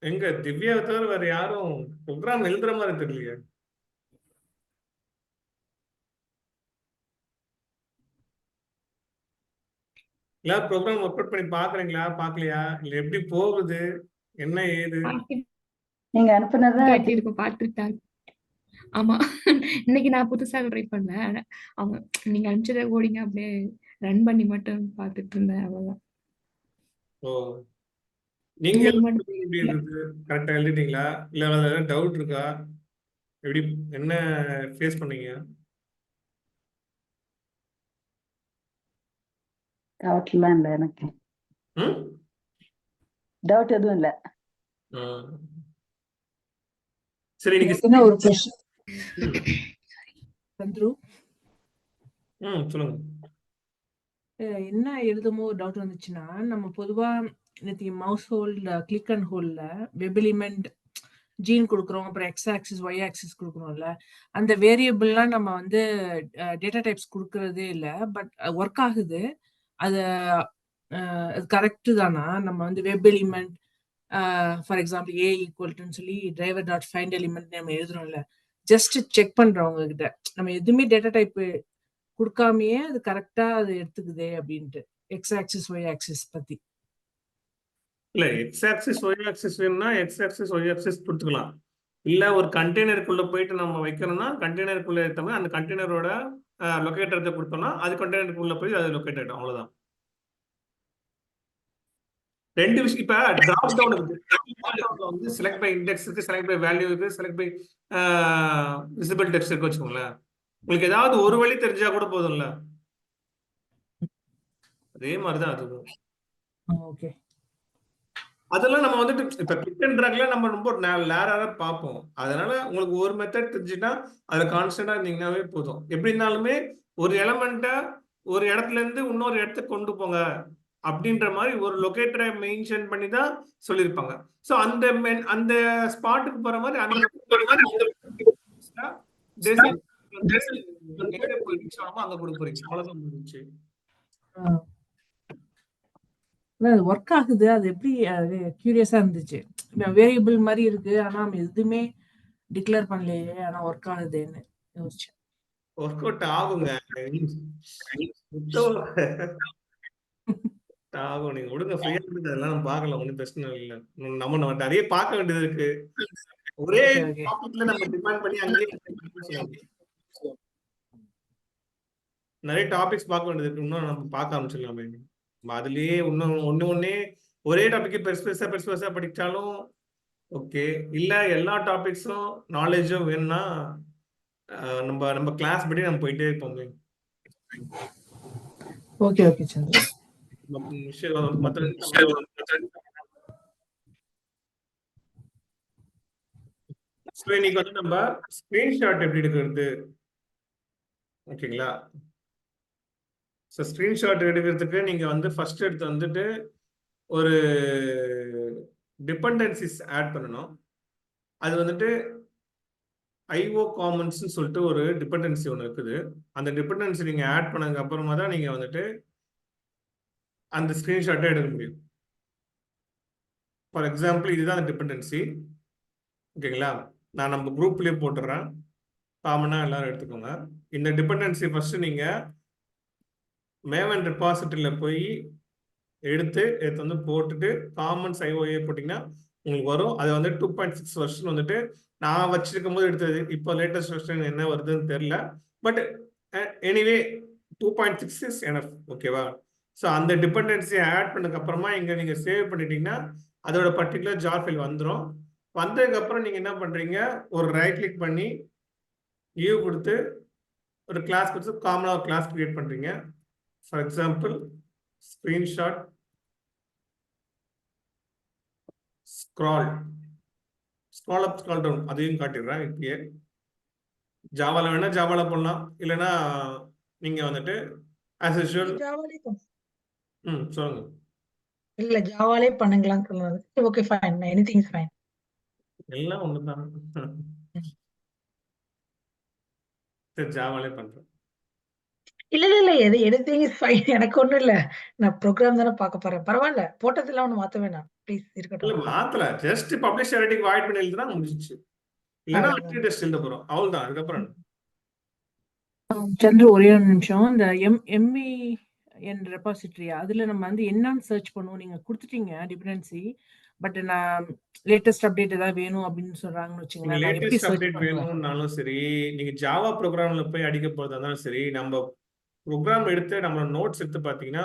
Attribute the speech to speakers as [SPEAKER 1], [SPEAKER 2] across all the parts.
[SPEAKER 1] எங்க திவ்யாவை தவிர வேற யாரும் ப்ரோக்ராம் எழுதுற மாதிரி தெரியலையே. எல்லாரும் ப்ரோக்ராம் ஒர்க் அவுட் பண்ணி பாக்குறீங்களா பாக்கலையா, இல்ல எப்படி போகுது, என்ன ஏது?
[SPEAKER 2] நீங்க அனுப்புனதான்
[SPEAKER 3] காட்டியிருக்கும் பார்த்துட்டாங்க. ஆமா, இன்னைக்கு நான் புதுசா ட்ரை பண்ணேன். அவங்க நீங்க அனுப்பிச்சத ஓடிங்க அப்படியே ரன் பண்ணி மட்டும் பார்த்துட்டு இருந்தேன், அவ்வளவுதான்.
[SPEAKER 1] ஓ, நீங்க
[SPEAKER 3] இன்னைக்கு மட்டும்
[SPEAKER 1] எப்படி இருந்தது? கரெக்டா எழுதிட்டீங்களா, இல்ல வேற ஏதாவது டவுட் இருக்கா? எப்படி என்ன ஃபேஸ் பண்ணீங்க?
[SPEAKER 2] டவுட்லாம் இல்லை எனக்கு.
[SPEAKER 1] ம்?
[SPEAKER 2] டவுட் எதுவும் இல்லை.
[SPEAKER 1] ஆ. சரி,
[SPEAKER 4] எனக்கு
[SPEAKER 1] இன்னைக்கு
[SPEAKER 4] ஒரு கொஸ்டின் சந்துரு,
[SPEAKER 1] சொல்லுங்க.
[SPEAKER 4] என்ன எழுதுமோ டவுட் வந்துச்சுன்னா, நம்ம பொதுவா நேற்று மவுஸ் ஹோல்ட் கிளிக் அண்ட் ஹோல்ட்ல வெப் எலிமெண்ட் ஜீன் கொடுக்குறோம், அப்புறம் எக்ஸ் ஆக்சிஸ் ஒய் ஆக்சிஸ் கொடுக்குறோம்ல, அந்த வேரியபிள்லாம் நம்ம வந்து டேட்டா டைப்ஸ் கொடுக்கறதே இல்லை. பட் ஒர்க் ஆகுது. அது கரெக்டு தானா? நம்ம வந்து web element for example A ஈக்குவல்ட்டுன்னு சொல்லி டிரைவர் டாட் ஃபைண்ட் எலிமெண்ட் நம்ம எழுதுறோம்ல, ஜஸ்ட் செக் பண்றவங்க கிட்ட நம்ம எதுவுமே டேட்டா டைப் கொடுக்காமயே அது கரெக்டா அது எடுத்துக்குதே அப்படின்ட்டு. எக்ஸ் ஆக்சிஸ் ஒய் ஆக்சிஸ் பத்தி
[SPEAKER 1] இல்ல, எக்ஸ் ஆக்சிஸ் ஒய் ஆக்சிஸ் வேணும்னா எக்ஸ் ஆக்சிஸ் ஒய் ஆக்சிஸ் கொடுத்துக்கலாம். இல்ல ஒரு கண்டெய்னருக்குள்ள போயிட்டு நம்ம வைக்கணும்னா கண்டெய்னருக்குள்ள எடுத்தோம்னா அந்த கண்டெய்னரோட லொக்கேட்டரை கொடுத்தோம்னா அது கண்டெய்னருக்குள்ள போய் அது லொக்கேட் ஆகிடும், அவ்வளவுதான். ரெண்டு விஷயம். இப்ப டிராப் டவுன் இருக்கு, வந்து செலக்ட் பை இண்டெக்ஸ் இருக்கு, செலக்ட் பை வேல்யூ இருக்கு, செலக்ட் பை விசிபிள் டெக்ஸ்ட் இருக்கு வச்சுக்கோங்களேன். உங்களுக்கு ஏதாவது ஒரு வழி தெரிஞ்சா கூட போதும்ல, அதே மாதிரிதான் அதுவும்.
[SPEAKER 4] ஓகே.
[SPEAKER 1] அதெல்லாம் நம்ம வந்துட்டு இப்ப கிளிக் அண்ட் டிராக்ல நம்ம ரொம்ப லேரா பார்ப்போம். அதனால உங்களுக்கு ஒரு மெத்தட் தெரிஞ்சுன்னா அதுல கான்ஸ்டன்டா இருந்தீங்கன்னாவே போதும். எப்படி இருந்தாலுமே ஒரு எலமெண்ட்டை ஒரு இடத்துல இருந்து இன்னொரு இடத்துக்கு கொண்டு போங்க அப்படின்ற மாதிரி ஒரு லொகேட்டரை மென்ஷன் பண்ணி தான் சொல்லியிருப்பாங்க. ஸோ அந்த ஸ்பாட்டுக்கு போற மாதிரி அந்த எங்க போய் ரீச் ஆகாமோ அங்க கொடுக்க போறீங்க, அவ்வளவுதான் முடிஞ்சுச்சு.
[SPEAKER 4] ஒர்க் ஆகுது. அது எப்படி கியூரியஸா இருந்துச்சு. வேரியபிள் மாதிரி இருக்கு, ஆனா நம்ம எதுவுமே டிக்ளேர் பண்ணலையே, ஆனா ஒர்க் ஆகுதுன்னு யோசிச்சேன்.
[SPEAKER 1] ஒர்க் அவுட் ஆகுங்க, ஆகும். நீங்க விடுங்க, ஃப்ரீயா இருக்கு, அதெல்லாம் நம்ம பார்க்கலாம், ஒன்றும் பிரச்சனை இல்லை. நம்ம நிறைய பார்க்க வேண்டியது இருக்கு. ஒரே டாபிக்ல நம்ம டிபெண்ட் பண்ணி அங்கேயே நிறைய டாபிக்ஸ் பார்க்க வேண்டியது இருக்கு. இன்னும் நம்ம பார்க்க ஆரம்பிச்சிடலாமே. அதுலயே இன்னும் ஒன்னே ஒரே டாபிக் பெருசு பெருசா படிச்சாலும் ஓகே. இல்ல எல்லா டாபிக்ஸும் நாலேஜும் வேணும்னா நம்ம கிளாஸ் படி நம்ம போயிட்டே இருப்போமே.
[SPEAKER 4] ஓகே ஓகே சந்திர.
[SPEAKER 1] இன்னைக்கு வந்து நம்ம ஸ்கிரீன்ஷாட் எப்படி எடுக்கிறது, ஓகேங்களா? ஸோ ஸ்கிரீன்ஷாட் எடுக்கிறதுக்கு நீங்க வந்து ஃபர்ஸ்ட் எடுத்து வந்துட்டு ஒரு டிபெண்டன்சிஸ் ஆட் பண்ணணும். அது வந்துட்டு ஐஓ காமன்ஸ் சொல்லிட்டு ஒரு டிபெண்டன்சி ஒன்று இருக்குது. அந்த டிபெண்டன்சி நீங்க ஆட் பண்ணதுக்கு அப்புறமா தான் நீங்க வந்துட்டு அந்த ஸ்கிரீன்ஷாட்டை எடுக்க முடியும். ஃபார் எக்ஸாம்பிள் இதுதான் அந்த டிபெண்டன்சி, ஓகேங்களா? நான் நம்ம குரூப்லயே போட்டுறேன், காமனா எல்லாரும் எடுத்துக்கோங்க. இந்த டிபெண்டன்சி ஃபர்ஸ்ட் நீங்க மேவன் ரெபாசிட்டரியில போய் எடுத்து வந்து போட்டுட்டு காமன்ஸ் ஐஓஏ போட்டிங்கன்னா உங்களுக்கு வரும். அது வந்து 2.6 வெர்ஷன் வந்துட்டு நான் வச்சிருக்கும் போது எடுத்தது. இப்போ லேட்டஸ்ட் வெர்ஷன் என்ன வருதுன்னு தெரியல. பட் எனிவே 2.6 இஸ் எனஃப், ஓகேவா? ஸோ அந்த டிபெண்டன்சியை ஆட் பண்ணதுக்கு அப்புறமா இங்கே நீங்கள் சேவ் பண்ணிட்டீங்கன்னா அதோட பர்டிகுலர் ஜார் ஃபைல் வந்துடும். வந்ததுக்கப்புறம் நீங்கள் என்ன பண்ணுறீங்க, ஒரு ரைட் கிளிக் பண்ணி நியூ கொடுத்து ஒரு கிளாஸ் கொடுத்து காமனாக ஒரு கிளாஸ் கிரியேட் பண்ணுறீங்க. For example screenshot scroll up scroll down அதையும் காட்டிடுறேன். இப்பயே ஜாவால வேணா ஜாவால பண்ணலாம், இல்லைன்னா நீங்க வந்துட்டு ஆஸ் யூஷுவல் சொல்லுங்க.
[SPEAKER 5] இல்ல ஜாவாலே பண்ணுங்களான்னு சொல்லுவாங்க. Okay fine, anything is fine.
[SPEAKER 1] எல்லாம் ஒண்ணுதான். சரி, ஜாவாலே பண்றேன்.
[SPEAKER 5] இல்ல எனிதிங் இஸ் ஃபைன். எனக்கு ஒண்ணும் இல்ல. நான் ப்ரோக்ராம் தானே பார்க்க போறேன். பரவாயில்ல. போட்டதெல்லாம் ஒண்ணும் மாத்த வேணாம். ப்ளீஸ்
[SPEAKER 1] இல்ல
[SPEAKER 5] இருக்கட்டும்.
[SPEAKER 1] மாத்தல, ஜஸ்ட் பப்ளிஷ் எடிட்டிங் வாய்ட் பண்ணி எழுதுனா முடிஞ்சிச்சு. இல்லைன்னா
[SPEAKER 5] அவ்வளவுதான்.
[SPEAKER 1] வெற்றி டெஸ்ட் எழுத போறோம், அவ்வளவுதான். அதுக்கப்புறம்
[SPEAKER 4] சந்திர ஒரே ஒரு நிமிஷம். இந்த எம்வி என் ரெபாசிட்டரி அதுல நம்ம வந்து என்னன்னு சர்ச் பண்ணுவோம். நீங்க கொடுத்துட்டீங்க டிபெண்டன்சி. பட் நான் லேட்டஸ்ட் அப்டேட் ஏதாவது வேணும் அப்படின்னு சொல்றாங்கன்னு
[SPEAKER 1] நீங்க
[SPEAKER 4] வச்சுங்களேன். நான் எப்படி
[SPEAKER 1] லேட்டஸ்ட்
[SPEAKER 4] சர்ச்
[SPEAKER 1] அப்டேட்
[SPEAKER 4] பண்ணுவேன்?
[SPEAKER 1] வேணும்னாலும் சரி, நீங்க ஜாவா ப்ரோக்ராம்ல போய் அடிக்க போறதா இருந்தாலும் சரி, நம்ம ப்ரோக்ராம் எடுத்து நம்மளோட நோட்ஸ் எடுத்து பார்த்தீங்கன்னா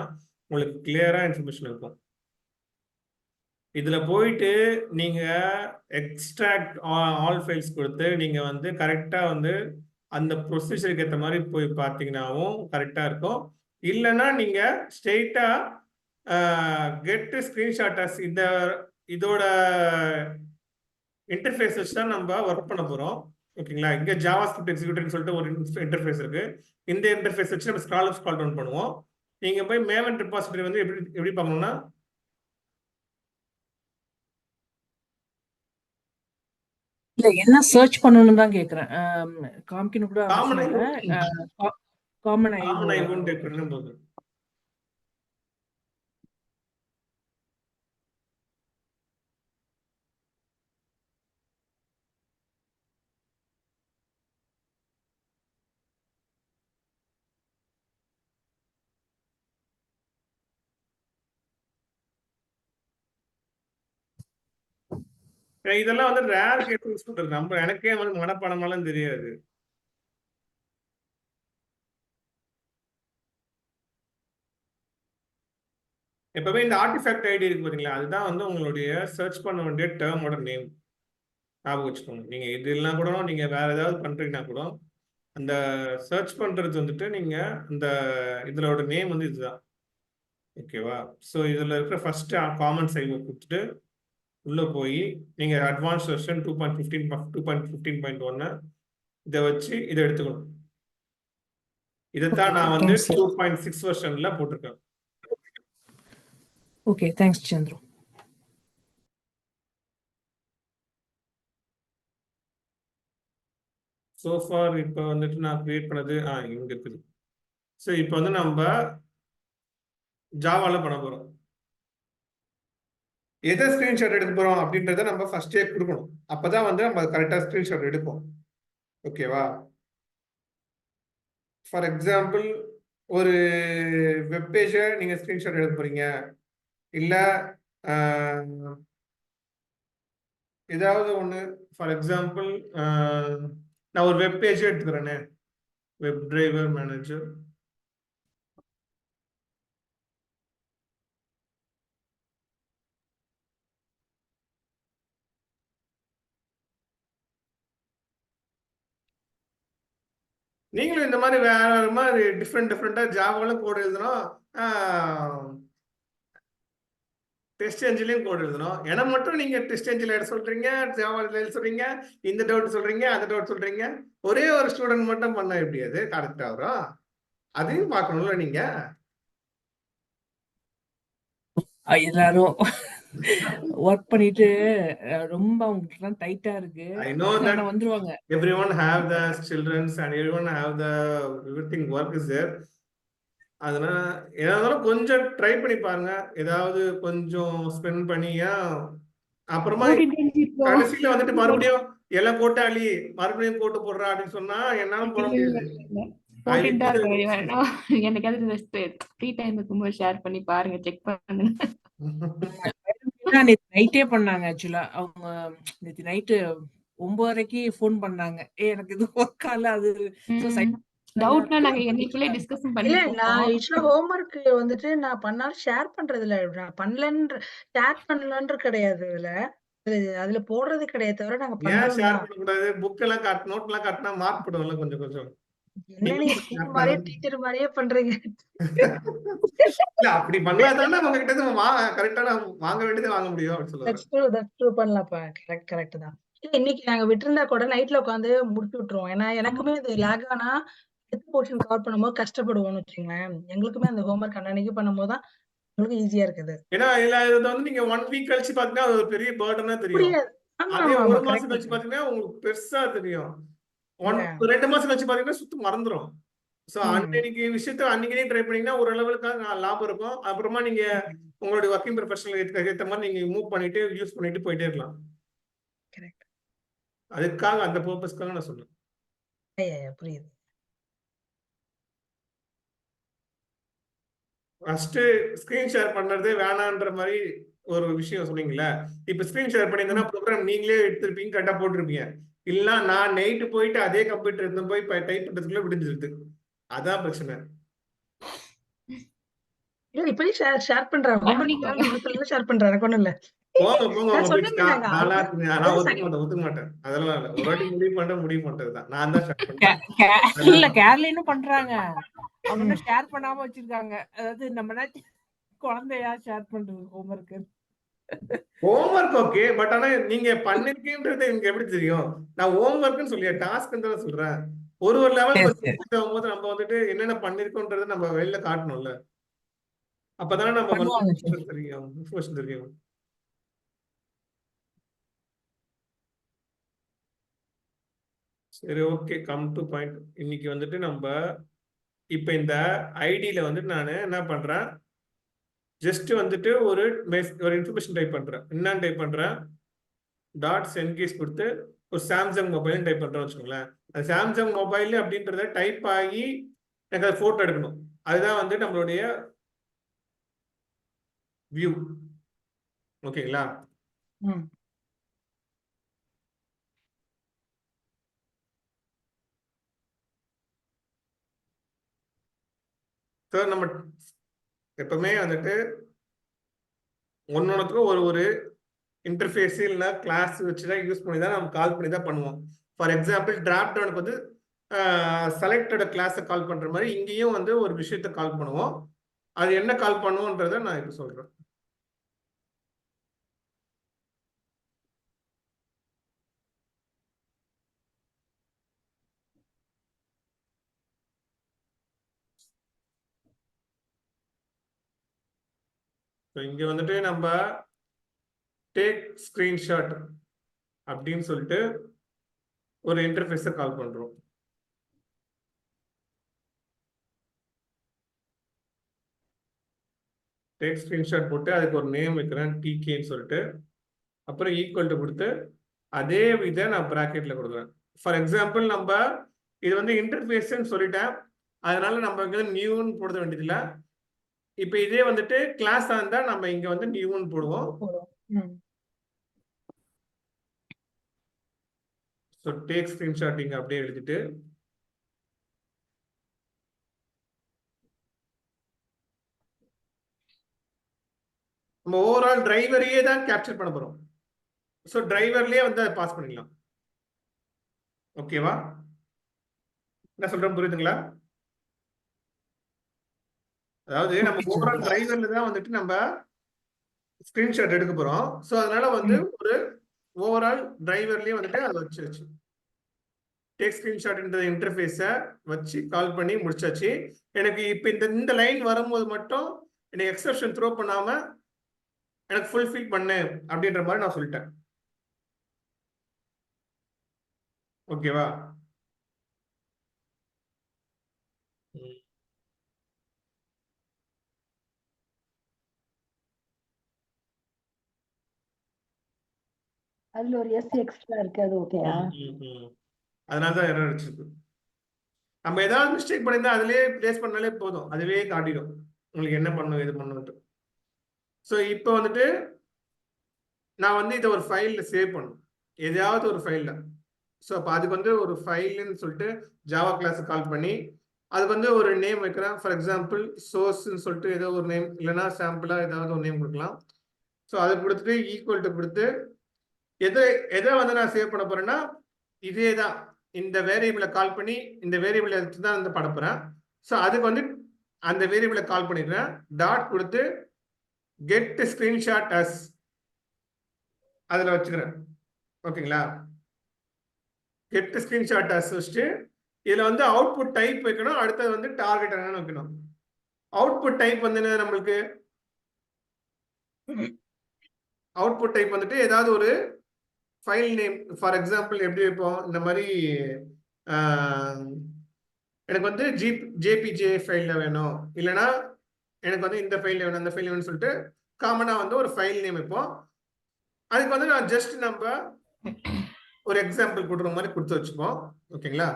[SPEAKER 1] உங்களுக்கு கிளியரா இன்ஃபர்மேஷன் இருக்கும். இதுல போயிட்டு நீங்க எக்ஸ்ட்ராக்ட் ஆல் ஃபைல்ஸ் கொடுத்து நீங்க வந்து கரெக்டா வந்து அந்த ப்ரொசீஜருக்கு ஏற்ற மாதிரி போய் பார்த்தீங்கன்னாவும் கரெக்டா இருக்கும். இல்லைன்னா நீங்க ஸ்ட்ரெயிட்டா கெட் ஸ்கிரீன்ஷாட் இதோட இன்டர்ஃபேஸ் வச்சு தான் நம்ம ஒர்க் பண்ண போறோம். ஓகேங்களா? இங்க ஜாவா ஸ்கிரிப்ட் எக்ஸிக்யூட்டிவ்னு சொல்லிட்டு ஒரு இன்டர்ஃபேஸ் இருக்கு. இந்த இன்டர்ஃபேஸ் வச்சு நம்ம ஸ்க்ரால் அப் ஸ்க்ரால் டவுன் பண்ணுவோம். நீங்க போய் மேவன் ரெபாசிட்டரி வந்து எப்படி பார்க்கணும்னா,
[SPEAKER 4] இல்ல என்ன சர்ச் பண்ணணும்னு தான் கேக்குறேன். காமிக்கணும் கூட
[SPEAKER 1] காமன்
[SPEAKER 4] அவசியம் இல்ல. காமன்
[SPEAKER 1] காமன் ஐவோன்னு டைப் பண்ணா போதும். இதெல்லாம் வந்து ரேர் கேஸ் யூஸ் பண்றது. எனக்கே வந்து மனப்பாடமெல்லாம் தெரியாது. எப்பவுமே இந்த ஆர்டிஃபேக்ட் ஐடி இருக்கு பாத்தீங்களா, அதுதான் வந்து உங்களுடைய சர்ச் பண்ண வேண்டிய டேர்மோட நேம். ஞாபகம் வச்சுக்கோங்க. நீங்க இதெல்லாம் கூட நீங்க வேற ஏதாவது பண்றீங்கன்னா கூட அந்த சர்ச் பண்றது வந்துட்டு நீங்க அந்த இதோட நேம் வந்து இதுதான். ஓகேவா? ஸோ இதுல இருக்கிற ஃபர்ஸ்ட் காமன் சைவ கொடுத்துட்டு உள்ள போய் நீங்க அட்வான்ஸ் வெர்ஷன் 2.15.1 இதை வச்சு இதை எடுத்துக்கணும். இதைத்தான் நான் வந்து 2.6 வெர்ஷன்ல போட்டிருக்கேன்.
[SPEAKER 4] Okay, thanks Chandru.
[SPEAKER 1] சோஃபார் இப்போ வந்துட்டு நான் கிரியேட் பண்ணது இங்க இருக்குது. ஸோ இப்போ வந்து நம்ம ஜாவால பண்ண போறோம். எதை ஸ்கிரீன்ஷாட் எடுக்க போறோம் அப்படின்றத நம்ம ஃபர்ஸ்டே கொடுக்கணும். அப்பதான் வந்து நம்ம கரெக்டா ஸ்கிரீன்ஷாட் எடுப்போம். ஓகேவா? ஃபார் எக்ஸாம்பிள் ஒரு வெப்பேஜை நீங்க ஸ்கிரீன்ஷாட் எடுக்க போறீங்க, இல்ல ஏதாவது ஒண்ணு. ஃபார் எக்ஸாம்பிள் நான் ஒரு வெப்பேஜ் எடுத்துக்கிறேனே, வெப் டிரைவர் மேனேஜர். நீங்களும் இந்த மாதிரி வேற வேற மாதிரி டிஃப்ரெண்டா ஜாவால கோட் எழுதணும், டெஸ்ட் என்ஜின்லயும் கோட் எழுதணும். ஏன்னா மட்டும் நீங்க டெஸ்ட் என்ஜின்ல எழுத சொல்றீங்க, ஜாவால எழுத சொல்றீங்க, இந்த டவுட் சொல்றீங்க, அந்த டவுட் சொல்றீங்க. ஒரே ஒரு ஸ்டூடெண்ட் மட்டும் பண்ணா எப்படி அது கரெக்டா வரும்? அதையும் பார்க்கணும்ல நீங்க.
[SPEAKER 4] எல்லாரும் ஒர்க் பண்ணிட்டு ரொம்ப அவங்களுக்கு டைட்டா இருக்கு.
[SPEAKER 1] I know that
[SPEAKER 4] ஆனா வந்துருவாங்க.
[SPEAKER 1] everyone have the childrens and everyone have the everything work is there. அதனால ஏதாவது கொஞ்சம் ட்ரை பண்ணி பாருங்க, ஏதாவது கொஞ்சம் ஸ்பெண்ட் பண்ணி. அப்புறமா கடைசியில வந்துட்டு மறுபடியும் எல்லாம் போட்டாளி மறுபடியும் போட்டு போடுறா அப்படின்னு சொன்னா என்னால போட முடியாது.
[SPEAKER 3] எனக்கு ஃப்ரீ டைம் இருக்கும்போது ஷேர் பண்ணி பாருங்க, செக் பண்ணுங்க.
[SPEAKER 4] நேத்து நைட்டே பண்ணாங்க. ஆக்சுவலா அவங்க நேத்து நைட்டு 9:30க்கு ஃபோன் பண்ணாங்க. எனக்கு இது ஒர்க் ஆகல. அது
[SPEAKER 3] டவுட்னா நாங்க என்னைக்குள்ளே டிஸ்கஷன்
[SPEAKER 5] இல்ல
[SPEAKER 3] பண்ணிருக்கோம்.
[SPEAKER 5] நான் ஆக்சுவலா ஹோம்வொர்க் வந்துட்டு நான் பண்ணாலும் ஷேர் பண்றது இல்ல. நான் பண்ணலன்ற ஷேர் பண்ணலன்ற கிடையாது. அதுல போடுறது கிடையாது தவிர நாங்க
[SPEAKER 1] ஏன் ஷேர்
[SPEAKER 5] பண்றோம்.
[SPEAKER 1] பண்ணக்கூடாது? புக் எல்லாம் காட்டு, நோட் எல்லாம் காட்டினா மார்க் போடுவோம்ல கொஞ்சம் கொஞ்சம்.
[SPEAKER 5] என்ன நீங்க ஸ்கூல் மாதிரியே டீச்சர் மாதிரியே பண்றீங்க.
[SPEAKER 1] இல்ல அப்படி பண்ணாதானே அவங்க கிட்ட இருந்து கரெக்டான வாங்க வேண்டியதை வாங்க முடியும் அப்படின்னு சொல்லுவாங்க.
[SPEAKER 5] That's true பண்ணலாம்ப்பா. கரெக்ட் தான். இல்ல இன்னைக்கு நாங்க விட்டிருந்தா கூட நைட்ல உட்காந்து முடிச்சு விட்டுருவோம். ஏன்னா எனக்குமே அது லேக் ஆனா அடுத்த போர்ஷன் கவர் பண்ணும்போது கஷ்டப்படுவோம்னு வச்சுங்களேன். எங்களுக்குமே அந்த ஹோம்வொர்க் அன்னைக்கு பண்ணும்போது தான் உங்களுக்கு ஈஸியா இருக்குது.
[SPEAKER 1] ஏன்னா இல்ல இது வந்து நீங்க 1 வீக் கழிச்சு பாத்தீங்கன்னா அது ஒரு பெரிய பர்டனா தெரியும்.
[SPEAKER 5] புரியாது. ஆமா
[SPEAKER 1] அதே
[SPEAKER 5] ஆமா
[SPEAKER 1] ஒரு
[SPEAKER 5] ஆமா
[SPEAKER 1] மாசம்
[SPEAKER 5] கரெக்ட்.
[SPEAKER 1] கழிச்சு பாத்தீங்கன்னா உங்களுக்கு பெருசா தெரியும். 2 மாசம் கழிச்சு பாத்தீங்கன்னா சுத்தம் மறந்துடும். ஸோ அன்னைக்கு விஷயத்த அன்னைக்கே ட்ரை பண்ணீங்கன்னா ஒரு லெவலுக்காக லாபம் இருக்கும். அப்புறமா நீங்க உங்களுடைய ஒர்க்கிங் ப்ரொஃபஷனல் ஏற்ற மாதிரி நீங்க மூவ் பண்ணிட்டு யூஸ் பண்ணிட்டு போயிட்டே இருக்கலாம்.
[SPEAKER 5] கரெக்ட்.
[SPEAKER 1] அதுக்காக அந்த பர்பஸ்க்காக நான் சொன்னேன்.
[SPEAKER 5] புரியுது.
[SPEAKER 1] ஃபர்ஸ்ட் ஸ்கிரீன் ஷேர் பண்றதே வேணான்ற மாதிரி ஒரு விஷயம் சொன்னீங்கல்ல. இப்ப ஸ்கிரீன் ஷேர் பண்ணியிருந்தா ப்ரோக்ராம் நீங்களே எடுத்திருப்பீங்க, கரெக்டா போட்டிருப்பீங்க. இல்ல நான் நைட்டு போயிட்டு அதே கம்ப்யூட்டர் எடுத்து போய் டைப் பண்றதுக்குள்ள விடிஞ்சிருது. அதான் பிரச்சனை.
[SPEAKER 5] இல்ல இப்பயும் ஷேர் பண்றாங்க.
[SPEAKER 3] பண்ணிக்கோங்க.
[SPEAKER 5] ஷேர் பண்றாங்க. எனக்கு ஒண்ணும் இல்ல.
[SPEAKER 1] போங்க போங்க
[SPEAKER 5] நான்
[SPEAKER 1] உங்க
[SPEAKER 5] சொன்னேனே நாங்க.
[SPEAKER 1] நான் ஒத்துக்க மாட்டேன். அதெல்லாம் இல்ல. ஒரு வாட்டி முடிவு பண்றதுதான். நான் தான் ஷேர் பண்றேன்.
[SPEAKER 4] இல்ல கேர்லினும் பண்றாங்க. அவங்க ஷேர் பண்ணாம வச்சிருக்காங்க. அதாவது நம்ம குழந்தையா ஷேர் பண்றது ஹோம்வொர்க்.
[SPEAKER 1] Homework okay. பட் ஆனா நீங்க பண்ணிருக்கீன்றது எனக்கு எப்படி தெரியும்? நான் ஹோம்வொர்க்னு சொல்லியா டாஸ்க்ன்னு தான் சொல்றேன். ஒரு லெவல் போது நம்ம வந்துட்டு என்னென்ன பண்ணிருக்கோன்றதை நம்ம வெளில காட்டணும்ல. அப்பதானே நம்ம
[SPEAKER 4] பண்ணுவாங்க.
[SPEAKER 1] தெரியும், இன்ஃபர்மேஷன் தெரியும். சரி ஓகே, கம் டு பாயிண்ட். இன்னைக்கு வந்துட்டு நம்ம இப்ப இந்த ஐடியில வந்துட்டு நான் என்ன பண்றேன், ஜஸ்ட் வந்துட்டு ஒரு இன்ஃபர்மேஷன் டைப் பண்றேன். என்னன்னு டைப் பண்றேன், டாட் சென்கேஸ் கொடுத்து ஒரு சாம்சங் மொபைல் டைப் பண்றோம்னு வச்சுக்கோங்களேன். அது சாம்சங் மொபைல் அப்படின்றத டைப் ஆகி எனக்கு அதை போட்டோ எடுக்கணும். அதுதான் வந்து நம்மளுடைய வியூ. ஓகேங்களா? சார் நம்ம எப்பவுமே வந்துட்டு ஒன்னொன்னுக்கும் ஒரு இன்டர்ஃபேஸ் இல்லைன்னா கிளாஸ் வச்சுதான் யூஸ் பண்ணி தான் நம்ம கால் பண்ணி தான் பண்ணுவோம். ஃபார் எக்ஸாம்பிள் டிராப் டவுனுக்கு வந்து செலக்டோட கிளாஸை கால் பண்ற மாதிரி இங்கேயும் வந்து ஒரு விஷயத்த கால் பண்ணுவோம். அது என்ன கால் பண்ணுவோன்றதை நான் இப்போ சொல்றேன். இங்க வந்துட்டு நம்ம டேக் ஸ்கிரீன்ஷாட் அப்படின்னு சொல்லிட்டு ஒரு இன்டர்ஃபேஸை கால் பண்றோம். டேக் ஸ்கிரீன்ஷாட் போட்டு அதுக்கு ஒரு நேம் வைக்கிறேன், டிகேன்னு சொல்லிட்டு. அப்புறம் ஈக்குவல் டு கொடுத்து அதே இதை நான் பிராக்கெட்ல கொடுக்குறேன். ஃபார் எக்ஸாம்பிள் நம்ம இது வந்து இன்டர்ஃபேஸ்ன்னு சொல்லிட்டேன், அதனால நம்ம இங்க நியூன்னு போட வேண்டியதில்லை. இப்போ இதே வந்துட்டு கிளாஸா இருந்தா நம்ம இங்க வந்து நியூன்னு போடுவோம். ஸோ டேக் ஸ்கிரீன்ஷாட் இங்க அப்படியே எழுதிட்டு நம்ம ஓவரால் டிரைவரையே தான் கேப்சர் பண்ண போறோம். ஸோ டிரைவர்லயே வந்து அதை பாஸ் பண்ணிடலாம். ஓகேவா? என்ன சொல்றேன் புரியுதுங்களா? அதாவது நம்ம ஓவரால் டிரைவர்ல தான் வந்துட்டு நம்ம ஸ்கிரீன்ஷாட் எடுக்க போறோம். ஸோ அதனால வந்து ஒரு ஓவரால் டிரைவர்லயே வந்துட்டு அதை வச்சு டேக் ஸ்கிரீன்ஷாட்ன்ற இன்டர்ஃபேஸை வச்சு கால் பண்ணி முடிச்சாச்சு. எனக்கு இப்போ இந்த லைன் வரும்போது மட்டும் எனக்கு எக்ஸப்ஷன் த்ரோ பண்ணாம எனக்கு ஃபுல்ஃபில் பண்ணு அப்படின்ற மாதிரி நான் சொல்லிட்டேன். ஓகேவா?
[SPEAKER 2] அதுல ஒரு எஸ் எக்ஸ்ட்ரா இருக்கு, அது ஓகேயா?
[SPEAKER 1] அதனாலதான் எரர் அடிச்சிருக்கு. நம்ம ஏதாவது மிஸ்டேக் பண்ணியிருந்தா அதுலயே பிளேஸ் பண்ணாலே போதும், அதுவே காட்டிடும் உங்களுக்கு என்ன பண்ணணும் இது பண்ணணும்ட்டு. ஸோ இப்போ வந்துட்டு நான் வந்து இதை ஒரு ஃபைல்ல சேவ் பண்ணணும், எதையாவது ஒரு ஃபைல்ல. ஸோ அப்போ அதுக்கு வந்து ஒரு ஃபைல்னு சொல்லிட்டு ஜாவா கிளாஸ் கால் பண்ணி அதுக்கு வந்து ஒரு நேம் வைக்கிறேன். ஃபார் எக்ஸாம்பிள் சோர்ஸ்ன்னு சொல்லிட்டு ஏதோ ஒரு நேம், இல்லைன்னா சாம்பிளா ஏதாவது ஒரு நேம் கொடுக்கலாம். ஸோ அதை கொடுத்துட்டு ஈக்குவல் டு கொடுத்து எதை வந்து நான் சேவ் பண்ண போறேன்னா இதே தான், இந்த வேரியபிளை கால் பண்ணி இந்த வேரியபிளை எடுத்து தான் வந்து பண்ண போறேன். ஸோ அதுக்கு வந்து அந்த வேரியபிளை கால் பண்ணிடுறேன், டாட் கொடுத்து கெட் ஸ்கிரீன்ஷாட் அஸ் அதில் வச்சுக்கிறேன். ஓகேங்களா? கெட் ஸ்கிரீன்ஷாட் அஸ் வச்சுட்டு இதில் வந்து அவுட்புட் டைப் வைக்கணும், அடுத்தது வந்து டார்கெட் என்னன்னு வைக்கணும். அவுட்புட் டைப் வந்து என்ன நம்மளுக்கு, அவுட்புட் டைப் வந்துட்டு ஏதாவது ஒரு ஃபைல் நேம். ஃபார் எக்ஸாம்பிள் எப்படி வைப்போம், இந்த மாதிரி எனக்கு வந்து ஜேபிஜே ஃபைல்ல வேணும், இல்லைன்னா எனக்கு வந்து இந்த ஃபைல்ல வேணும், அந்த ஃபைல் வேணும்னு சொல்லிட்டு காமனா வந்து ஒரு ஃபைல் நேம் வைப்போம். அதுக்கு வந்து நான் ஜஸ்ட் நம்ம ஒரு எக்ஸாம்பிள் கொடுக்குற மாதிரி கொடுத்து வச்சுப்போம். ஓகேங்களா?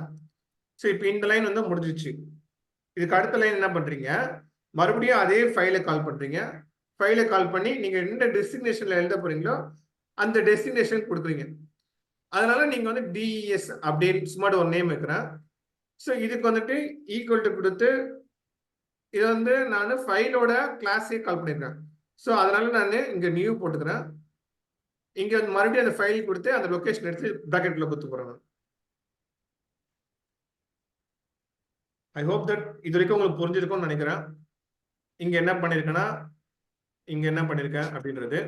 [SPEAKER 1] ஸோ இப்போ இந்த லைன் வந்து முடிஞ்சிச்சு. இதுக்கு அடுத்த லைன் என்ன பண்றீங்க, மறுபடியும் அதே ஃபைலை கால் பண்றீங்க. ஃபைலை கால் பண்ணி நீங்க எந்த டெஸ்டினேஷன்ல எழுத போறீங்களோ அந்த டெஸ்டினேஷன் கொடுக்குறீங்க. அதனால நீங்க வந்து டிஎஸ் அப்படின்னு சும்மா ஒரு நேம் வைக்கிறேன். ஸோ இதுக்கு வந்துட்டு ஈக்குவல் டு கொடுத்து இதை வந்து நான் ஃபைலோட கிளாஸே கால் பண்ணியிருக்கேன். ஸோ அதனால நான் இங்க நியூ போட்டுக்கிறேன். இங்க வந்து மறுபடியும் அந்த ஃபைல் கொடுத்து அந்த லொகேஷன் எடுத்து பிராக்கெட்ல கொடுத்து போறேன். ஐ ஹோப் தட் இது வரைக்கும் உங்களுக்கு புரிஞ்சிருக்கும்னு நினைக்கிறேன். இங்க என்ன பண்ணிருக்கேன்னா, இங்க என்ன பண்ணிருக்கேன் அப்படின்றது,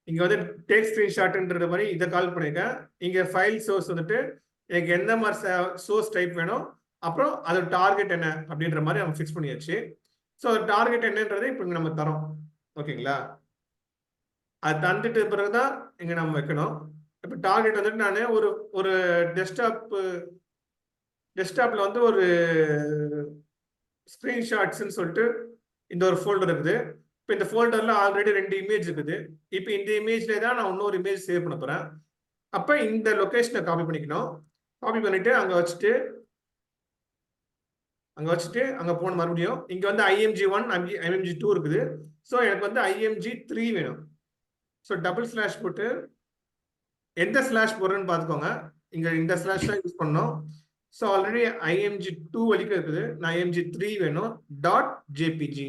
[SPEAKER 1] இங்க வந்து டேக் ஸ்கிரீன்ஷாட்ன்றது மாதிரி இதை கால் பண்ணிருக்கேன். இங்க ஃபைல் சோர்ஸ் வந்துட்டு எனக்கு எந்த மாதிரி சோர்ஸ் டைப் வேணும், அப்புறம் அதோட டார்கெட் என்ன அப்படின்ற மாதிரி நம்ம ஃபிக்ஸ் பண்ணியாச்சு. ஸோ டார்கெட் என்னன்றதை இப்போ நம்ம தரோம். ஓகேங்களா? அது தந்துட்டு பிறகுதான் இங்க நம்ம வைக்கணும். இப்போ டார்கெட் வந்துட்டு நான் ஒரு டெஸ்க்டாப்ல வந்து ஒரு ஸ்கிரீன்ஷாட்ஸ்ன்னு சொல்லிட்டு இந்த ஒரு ஃபோல்டர் இருக்குது. இப்போ இந்த ஃபோல்டர்ல ஆல்ரெடி 2 இமேஜ் இருக்குது. இப்போ இந்த இமேஜ்ல தான் நான் இன்னொரு இமேஜ் சேவ் பண்ண போறேன். அப்போ இந்த லொகேஷனை காப்பி பண்ணிக்கணும். காப்பி பண்ணிட்டு அங்க வச்சுட்டு அங்க போன மறுபடியும் இங்க வந்து IMG1 IMG2 இருக்குது. ஸோ எனக்கு வந்து IMG3 வேணும். ஸோ டபுள் ஸ்லாஷ் போட்டு எந்த ஸ்லாஷ் போடுறேன்னு பார்த்துக்கோங்க. இங்க இந்த ஸ்லாஷ் தான் யூஸ் பண்ணணும். ஸோ ஆல்ரெடி IMG2 வரைக்கும் இருக்குது. நான் IMG3 வேணும் .jpg,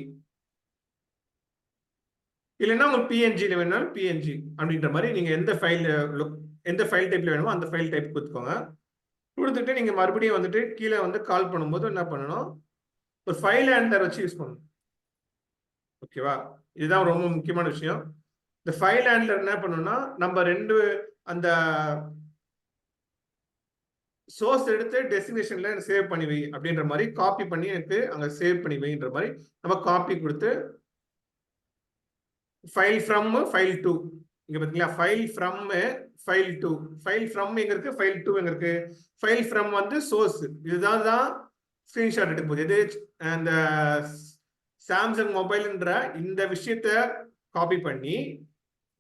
[SPEAKER 1] இல்லைன்னா உங்களுக்கு PNG வேணாலும் PNG அப்படின்ற மாதிரி நீங்க எந்த ஃபைல் டைப்ல வேணுமோ அந்த ஃபைல் டைப் கொடுத்துக்கோங்க. கொடுத்துட்டு நீங்க மறுபடியும் வந்துட்டு கீழே வந்து கால் பண்ணும்போது என்ன பண்ணணும், ஒரு ஃபைல் ஹேண்ட்லர் வச்சு யூஸ் பண்ணணும். ஓகேவா? இதுதான் ரொம்ப முக்கியமான விஷயம். இந்த ஃபைல் ஹேண்ட்லர் என்ன பண்ணணும்னா, நம்ம அந்த சோர்ஸ் எடுத்து டெஸ்டினேஷன்ல சேவ் பண்ணி வை அப்படின்ற மாதிரி காப்பி பண்ணி எனக்கு அங்க சேவ் பண்ணி வைன்ற மாதிரி நம்ம காப்பி கொடுத்து ஃபைல் ஃப்ரம் ஃபைல் 2 இங்க பாத்தீங்களா, file from file 2, file from எங்க இருக்கு, ஃபைல் 2 எங்க இருக்கு, ஃபைல் ஃப்ரம் வந்து சோர்ஸ். இதுதான் ஸ்கிரீன்ஷாட் எடுக்கும் போது இது அந்த சாம்சங் மொபைல்ன்ற இந்த விஷயத்த காப்பி பண்ணி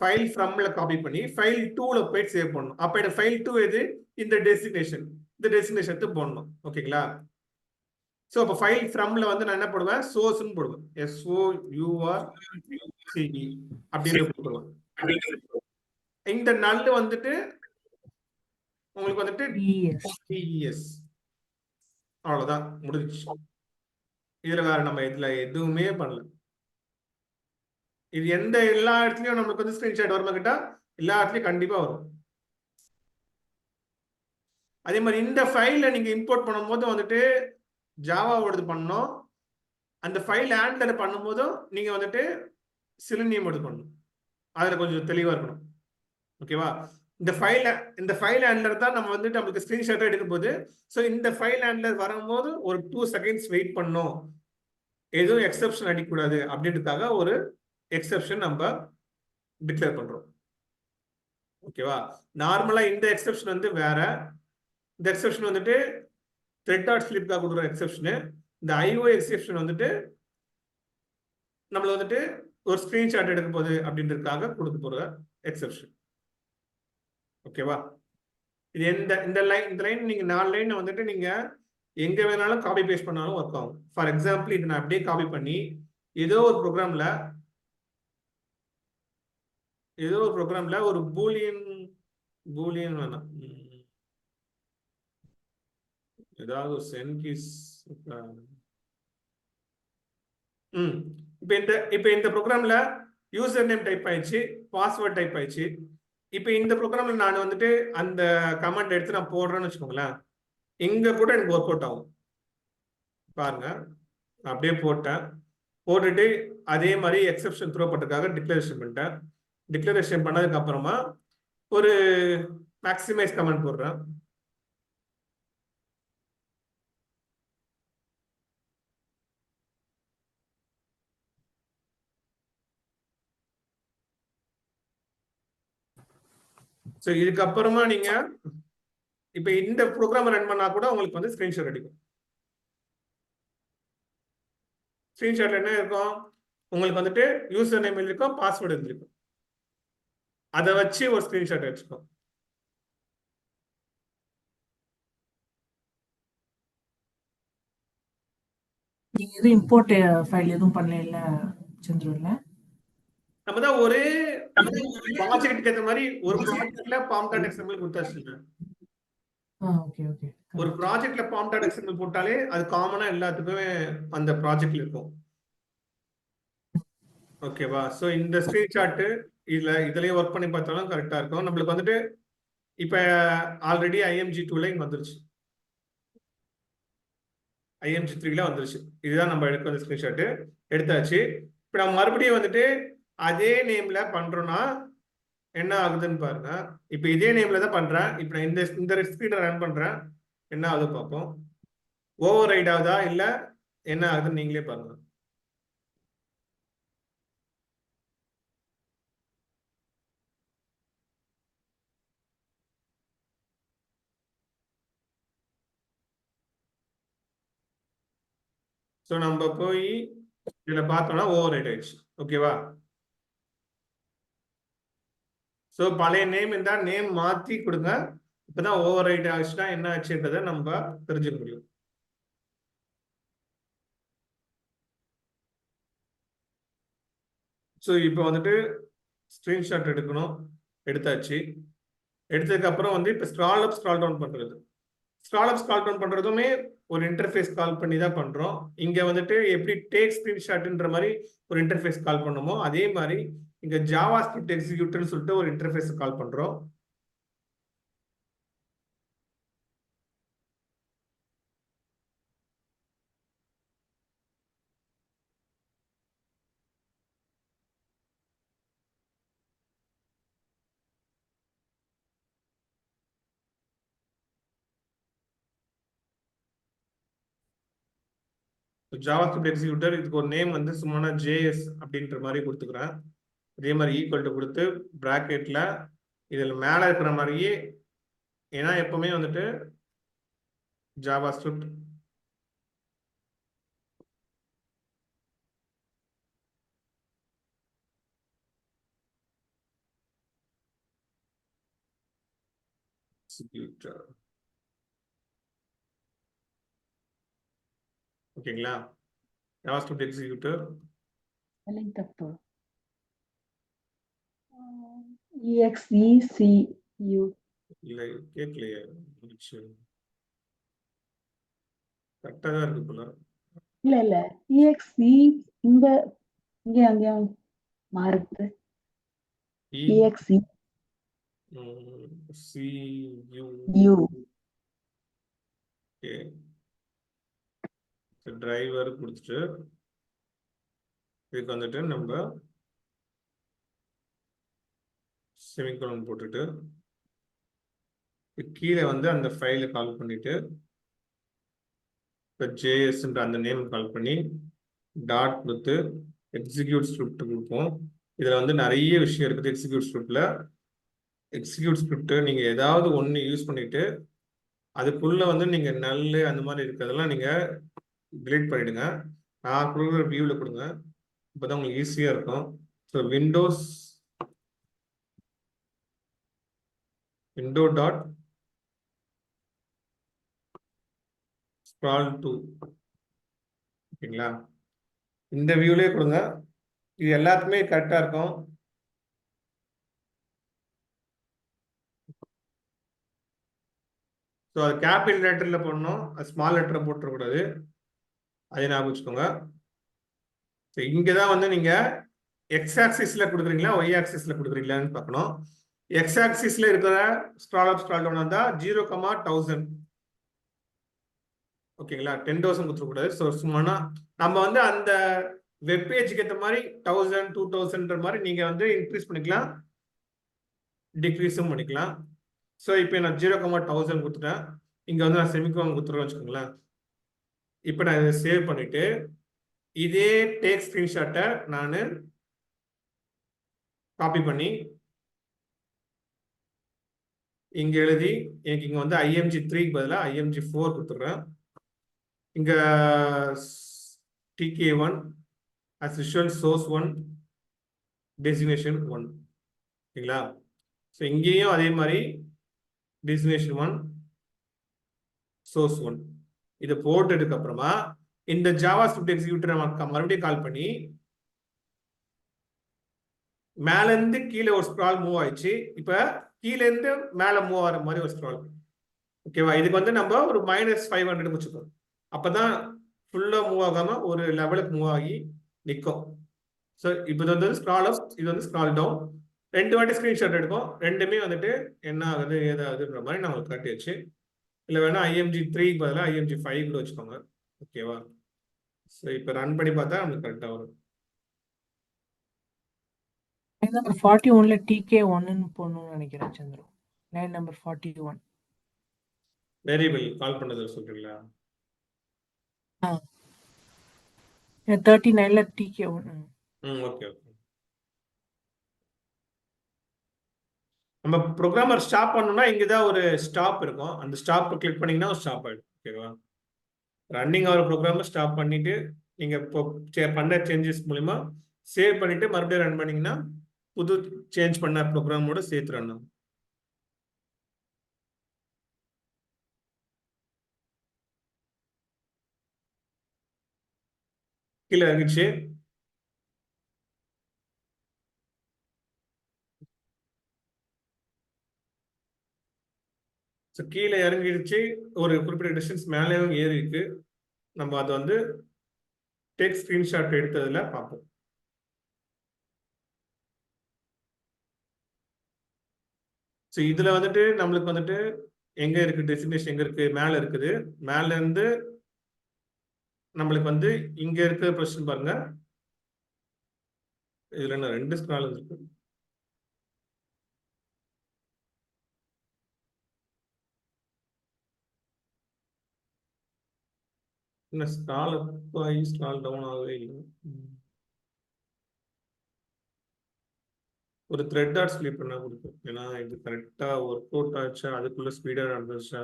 [SPEAKER 1] ஃபைல் ஃப்ரம்ல காப்பி பண்ணி ஃபைல் 2ல போய் சேவ் பண்ணணும். அப்ப இந்த ஃபைல் 2 எது, இந்த டெஸ்டினேஷன் எடுத்து போடணும். ஓகேங்களா? ஸோ அப்போ ஃபைல் ஃப்ரம்ல வந்து நான் என்ன போடுவேன், சோர்ஸ்ன்னு போடுவேன். SOURCE அப்படின்னு போடுவேன். இந்த நல் வந்துட்டு உங்களுக்கு வந்துட்டு DES. அவ்வளவுதான், முடிஞ்சிச்சு. இதுல வேற நம்ம எதுவுமே பண்ணல. இது எல்லா இடத்துலயும் நமக்கு வந்து ஸ்கிரீன்ஷாட் வருமா கிட்ட, எல்லா இடத்துலயும் கண்டிப்பா வரும். அதே மாதிரி இந்த ஃபைல நீங்க இம்போர்ட் பண்ணும்போது வந்துட்டு ஜாவாவோடது பண்ணணும். அந்த ஃபைல் ஹேண்ட்லர் பண்ணும்போதும் நீங்க வந்துட்டு சிலினியம் எடுத்து பண்ணணும். அதுல கொஞ்சம் தெளிவா இருக்கணும். ஓகேவா? இந்த ஃபைல் ஹேண்ட்லர் தான் நம்ம வந்துட்டு நமக்கு ஸ்கிரீன்ஷாட் எடுக்கும் போது, ஸோ இந்த ஃபைல் ஹேண்ட்லர் வரும்போது ஒரு 2 செகண்ட்ஸ் வெயிட் பண்ணணும், எதுவும் எக்ஸெப்ஷன் அடிக்கக்கூடாது அப்படின்றதுக்காக ஒரு எக்ஸெப்ஷன் நம்ம டிக்ளேர் பண்றோம். ஓகேவா? நார்மலா இந்த எக்ஸெப்ஷன் வந்து வேற. இந்த எக்ஸெப்ஷன் வந்துட்டு thread.sleepக்காக கொடுக்குற எக்ஸெப்ஷன். இந்த IO எக்ஸெப்ஷன் வந்துட்டு நம்மள வந்துட்டு ஒரு ஸ்கிரீன்ஷாட் எடுக்க போகுது அப்படின்றதுக்காக கொடுக்க போற எக்ஸெப்ஷன். ஓகேவா? இது இந்த லைன் நீங்க 4 லைன் வந்துட்டு நீங்க எங்க வேணாலும் காப்பி பேஸ்ட் பண்ணாலும் ஒர்க் ஆகும். ஃபார் எக்ஸாம்பிள் இது நான் அப்படியே காப்பி பண்ணி ஏதோ ஒரு ப்ரோக்ராம்ல ஒரு பூலியன் வேணாம், ஏதாவது ஒரு சென்கீஸ். இப்போ இந்த ப்ரோக்ராம்ல யூசர் நேம் டைப் ஆயிடுச்சு, பாஸ்வேர்ட் டைப் ஆயிடுச்சு. இப்போ இந்த ப்ரோக்ராம்ல நான் வந்துட்டு அந்த கமெண்ட் எடுத்து நான் போடுறேன்னு வச்சுக்கோங்களேன், இங்க கூட எனக்கு ஒர்க் அவுட் ஆகும். பாருங்க, அப்படியே போட்டுட்டு அதே மாதிரி எக்ஸெப்ஷன் த்ரோ பண்றதுக்காக டிக்ளரேஷன் பண்ணிட்டேன். டிக்ளரேஷன் பண்ணதுக்கு அப்புறமா ஒரு மேக்ஸிமைஸ் கமெண்ட் போடுறேன். ஸோ இதுக்கப்புறமா நீங்க இப்ப இந்த ப்ரோக்ராம் ரன் பண்ணா கூட உங்களுக்கு வந்து ஸ்கிரீன்ஷாட் அடிக்கும். ஸ்க்ரீன்ஷாட்ல என்ன இருக்கும், உங்களுக்கு வந்துட்டு யூசர் நேம் எழுதிருக்கும், பாஸ்வேர்டு எழுதிருக்கும். அதை வச்சு ஒரு ஸ்க்ரீன்ஷாட் வச்சுக்கோ.
[SPEAKER 4] நீங்க எதுவும் இம்போர்ட் ஃபைல் எதுவும் பண்ணல சந்திரன்ல?
[SPEAKER 1] நம்ம தான் ஒரே ப்ராஜெக்ட்டுக்கு ஏற்ற மாதிரி ஒரு ப்ராஜெக்ட்ல pom.xml கொடுத்தாச்சு.
[SPEAKER 4] Okay okay.
[SPEAKER 1] ஒரு ப்ராஜெக்ட்ல pom.xml போட்டாலே அது காமனா எல்லாத்துக்குமே அந்த ப்ராஜெக்ட்ல இருக்கும். ஓகேவா? ஸோ இந்த ஸ்கிரீன்ஷாட்டு இதுலயே ஒர்க் பண்ணி பார்த்தாலும் கரெக்டா இருக்கும். நம்மளுக்கு வந்துட்டு இப்ப ஆல்ரெடி IMG2ல இங்க வந்துருச்சு, IMG3ல வந்துருச்சு. இதுதான் நம்ம எடுக்க வந்த ஸ்கிரீன்ஷாட்டு, எடுத்தாச்சு. இப்ப நம்ம மறுபடியும் வந்துட்டு அதே நேம்ல பண்றோம்னா என்ன ஆகுதுன்னு பாருங்க. இப்ப இதே நேம்ல தான் பண்றேன். இப்ப நான் இந்த ஸ்கிரீனை ரன் பண்றேன், என்ன ஆகுது பார்ப்போம். ஓவர் ரைட் ஆகுதா இல்ல என்ன ஆகுதுன்னு நீங்களே பாருங்க. ஸோ நம்ம போய் இதுல பார்த்தோம்னா ஓவர் ரைட் ஆயிடுச்சு. ஓகேவா? ஸோ பழைய நேம் இருந்தா நேம் மாத்தி கொடுங்க. இப்பதான் ஓவர் ரைட் ஆச்சுன்னா என்ன ஆச்சுன்றதை நம்ம தெரிஞ்சுக்க முடியும். ஸோ இப்போ வந்துட்டு ஸ்கிரீன்ஷாட் எடுக்கணும், எடுத்தாச்சு. எடுத்ததுக்கு அப்புறம் வந்து இப்போ ஸ்க்ரால் அப் ஸ்க்ரால் டவுன் பண்றது. ஸ்க்ரால் அப் ஸ்க்ரால் டவுன் பண்றதுமே ஒரு இன்டர்ஃபேஸ் கால் பண்ணி தான் பண்றோம். இங்க வந்துட்டு எப்படி டேக் ஸ்கிரீன்ஷாட்ன்ற மாதிரி ஒரு இன்டர்ஃபேஸ் கால் பண்ணுமோ அதே மாதிரி இங்க ஜாவா ஸ்கிரிப்ட் எக்ஸிக்யூட்டர்னு சொல்லிட்டு ஒரு இன்டர்ஃபேஸ் கால் பண்றோம். ஜாவா ஸ்கிரிப்ட் எக்ஸிக்யூட்டர் இதுக்கு ஒரு நேம் வந்து சும்மா JS அப்படின்ற மாதிரி கொடுத்துக்கிறேன். இதே மாதிரி ஈக்குவல் டு கொடுத்து பிராக்கெட்ல இதில் மேலே இருக்கிற மாதிரியே, ஏன்னா எப்பவுமே வந்துட்டு ஜாவா ஸ்கிரிப்ட் எக்ஸிக்யூட்டர். ஓகேங்களா? ஜாவா ஸ்கிரிப்ட் எக்ஸிக்யூட்டர்
[SPEAKER 2] ஸ்பெல்லிங் தப்பு. EXECU.
[SPEAKER 1] இல்லை கேட்கலையே, கரெக்டாக தான் இருக்கு போல.
[SPEAKER 2] இல்ல EXE இங்க இங்க அங்கேயும் மாறுது. EXE
[SPEAKER 1] CU.
[SPEAKER 2] U.
[SPEAKER 1] Okay, driver கொடுத்துட்டு இதுக்கு வந்துட்டு நம்ம செமிகோலன் போட்டுட்டு கீழே வந்து அந்த ஃபைலை கால் பண்ணிட்டு இப்போ JSன்ற அந்த நேம் கால் பண்ணி டாட் கொடுத்து எக்ஸிக்யூட் ஸ்கிரிப்ட் கொடுப்போம். இதில் வந்து நிறைய விஷயம் இருக்குது எக்ஸிக்யூட் ஸ்கிரிப்டில். எக்ஸிக்யூட் ஸ்கிரிப்ட் நீங்கள் ஏதாவது ஒன்று யூஸ் பண்ணிட்டு அதுக்குள்ளே வந்து நீங்கள் நல்ல அந்த மாதிரி இருக்கிறதெல்லாம் நீங்கள் டிலீட் பண்ணிடுங்க. நான் கொடுக்குற வியூவில் கொடுங்க, இப்போ தான் உங்களுக்கு ஈஸியாக இருக்கும். So window dot scroll to. ஓகேங்களா? இந்த வியூலேயே கொடுங்க, இது எல்லாத்துக்குமே கரெக்டாக இருக்கும். ஸோ அது கேபிட்டல் லெட்டரில் போடணும், அது ஸ்மால் லெட்டரில் போட்டுறக்கூடாது, அதை ஞாபகம் வச்சுக்கோங்க. ஸோ இங்கே தான் வந்து நீங்கள் எக்ஸ் ஆக்சிஸில் கொடுக்குறீங்களா ஒய் ஆக்சிஸில் கொடுக்குறீங்களான்னு பார்க்கணும். எக்ஸ் ஆக்சிஸில் இருக்கிற ஸ்க்ரால் அப் ஸ்க்ரால் டவுன் வந்தால் 0,1000. ஓகேங்களா? 10,000 கொடுத்துடக்கூடாது. ஸோ சும்மானா நம்ம வந்து அந்த வெப்பேஜுக்கு ஏற்ற மாதிரி 1000 2000ன்ற மாதிரி நீங்கள் வந்து இன்க்ரீஸ் பண்ணிக்கலாம், டிக்ரீஸும் பண்ணிக்கலாம். ஸோ இப்போ நான் 0,1000 கொடுத்துட்டேன். இங்கே வந்து நான் செமிகோலன் கொடுத்துருவேன் வச்சுக்கோங்களேன். இப்போ நான் இதை சேவ் பண்ணிட்டு இதே டேக் ஸ்கிரீன்ஷாட்டை நான் காப்பி பண்ணி இங்க எழுதி எனக்கு இங்க வந்து IMG3க்கு பதிலாக IMG4 கொடுத்துட்றேன். இங்க TK1 as usual source 1 designation 1. ஓகேங்களா? ஸோ இங்கேயும் அதே மாதிரி designation 1 source 1 இதை போட்டதுக்கு அப்புறமா இந்த ஜாவாஸ்கிரிப்ட் எக்ஸிக்யூட்டரை மறுபடியும் கால் பண்ணி மேல இருந்து கீழே ஒரு ஸ்க்ரால் மூவ் ஆயிடுச்சு. இப்ப கீழே இருந்து மேல மூவ் ஆகிற மாதிரி ஒரு ஸ்க்ரால். ஓகேவா? இதுக்கு வந்து நம்ம ஒரு -500 வச்சுக்கோம். அப்பதான் ஃபுல்லா மூவ் ஆகாம ஒரு லெவலுக்கு மூவ் ஆகி நிற்கும். ஸோ இப்போ இது வந்து ஸ்க்ரால் அப், இது வந்து ஸ்க்ரால் டவுன். 2 வாட்டி ஸ்கிரீன்ஷாட் எடுக்கும். ரெண்டுமே வந்துட்டு என்ன ஆகுது ஏதாகுதுன்ற மாதிரி நம்மளுக்கு காட்டியாச்சு. இல்லை வேணா IMG3 பதிலாக IMG5 கூட வச்சுக்கோங்க. ஓகேவா? ஸோ இப்போ ரன் பண்ணி பார்த்தா நம்மளுக்கு கரெக்டாக வரும்.
[SPEAKER 4] லைன் நம்பர் 41ல TK1 போடணும்னு நினைக்கிறேன் Chandru. Line number 41.
[SPEAKER 1] Variable call பண்ணது சொல்றீங்களா?
[SPEAKER 4] 39ல TK1.
[SPEAKER 1] Okay okay. நம்ம ப்ரோக்ராமர் ஸ்டாப் பண்ணணும்னா இங்கதான் ஒரு ஸ்டாப் இருக்கும். அந்த ஸ்டாப் கிளிக் பண்ணீங்கன்னா ஒரு ஸ்டாப் ஆயிடும். ஓகேவா? ரன்னிங் ஆகிற ப்ரோக்ராமர் ஸ்டாப் பண்ணிட்டு நீங்க இப்போ பண்ண சேஞ்சஸ் மூலிமா சேவ் பண்ணிட்டு மறுபடியும் ரன் பண்ணீங்கன்னா புது சேஞ்ச் பண்ண ப்ரோக்ராமோட சேர்த்து ரன் ஆகும். கீழே இறங்கிச்சு. கீழே இறங்கிடுச்சு. ஒரு குறிப்பிட்ட டிஸ்டன்ஸ் மேலேயும் ஏறி இருக்கு. நம்ம அதை வந்து டேக் ஸ்கிரீன்ஷாட் எடுத்ததுல பார்ப்போம். ஸோ இதுல வந்துட்டு நம்மளுக்கு வந்துட்டு எங்க இருக்கு டெஸ்டினேஷன், எங்க இருக்கு, மேல இருக்குது. மேல இருந்து நம்மளுக்கு வந்து இங்க இருக்கிற பொசிஷன் பாருங்க. இதுல என்ன 2 ஸ்க்ரால் இருக்கு. என்ன ஸ்க்ரால் அப் ஆகி ஸ்க்ரால் டவுன் ஆகவே இல்லை. ஒரு த்ரெட் டாட் ஸ்லீப் பண்ணா கொடுக்கும். ஏன்னா இது கரெக்டா ஒர்க் அவுட் ஆச்சா, அதுக்குள்ள ஸ்பீடா நடந்துச்சா.